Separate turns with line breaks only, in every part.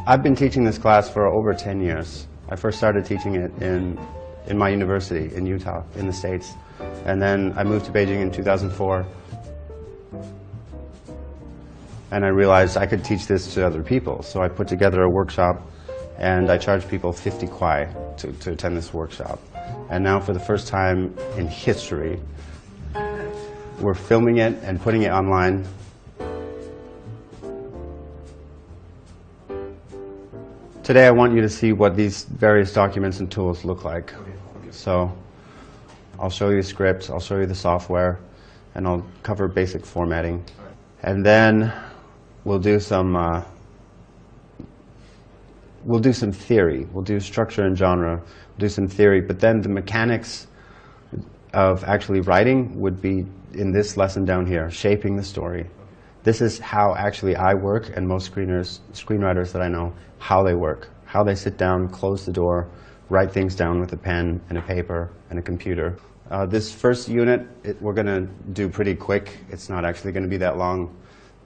I've been teaching this class for over 10 years. I first started teaching it in my university in Utah, in the States. And then I moved to Beijing in 2004. And I realized I could teach this to other people. So I put together a workshop, and I charged people 50 kwai to attend this workshop. And now, for the first time in history, we're filming it and putting it online. Today I want you to see what these various documents and tools look like. So I'll show you the script, I'll show you the software, and I'll cover basic formatting. And then we'll do some theory. We'll do structure and genre, we'll do some theory, but then the mechanics of actually writing would be in this lesson down here, shaping the story. This is how actually I work, and most screenwriters that I know, how they work, how they sit down, close the door, write things down with a pen and a paper and a computer. This first unit, we're going to do pretty quick. It's not actually going to be that long.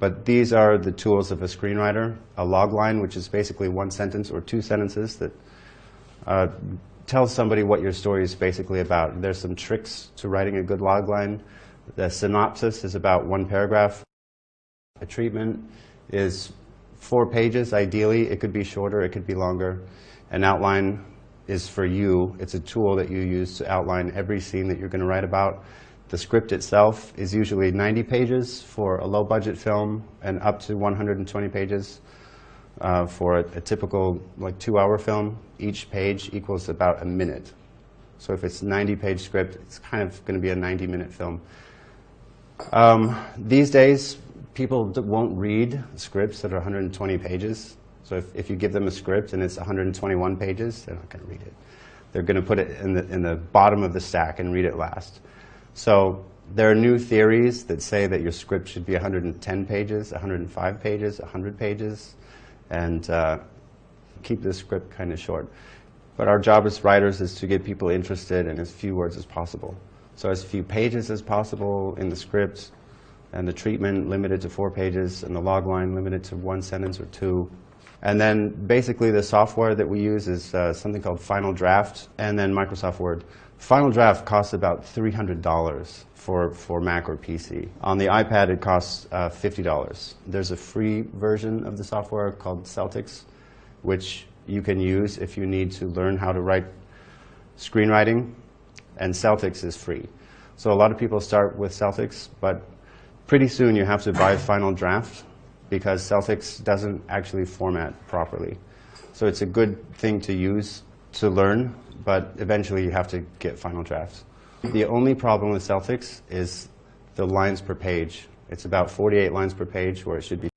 But these are the tools of a screenwriter. A log line, which is basically one sentence or two sentences that tells somebody what your story is basically about. There's some tricks to writing a good log line. The synopsis is about one paragraph. A treatment is 4 pages, ideally. It could be shorter, it could be longer. An outline is for you. It's a tool that you use to outline every scene that you're going to write about. The script itself is usually 90 pages for a low-budget film, and up to 120 pages for a typical 2-hour film. Each page equals about a minute. So if it's a 90-page script, it's kind of going to be a 90-minute film. These days, people won't read scripts that are 120 pages. So if you give them a script and it's 121 pages, they're not going to read it. They're going to put it in the bottom of the stack and read it last. So there are new theories that say that your script should be 110 pages, 105 pages, 100 pages, and keep the script kind of short. But our job as writers is to get people interested in as few words as possible. So as few pages as possible in the script, and the treatment limited to 4 pages, and the log line limited to 1 sentence or 2. And then basically the software that we use is something called Final Draft, and then Microsoft Word. Final Draft costs about $300 for Mac or PC. On the iPad it costs $50. There's a free version of the software called Celtics, which you can use if you need to learn how to write screenwriting, and Celtics is free. So a lot of people start with Celtics, but pretty soon you have to buy Final Draft because Celtics doesn't actually format properly. So it's a good thing to use to learn, but eventually you have to get Final Draft. The only problem with Celtics is the lines per page. It's about 48 lines per page where it should be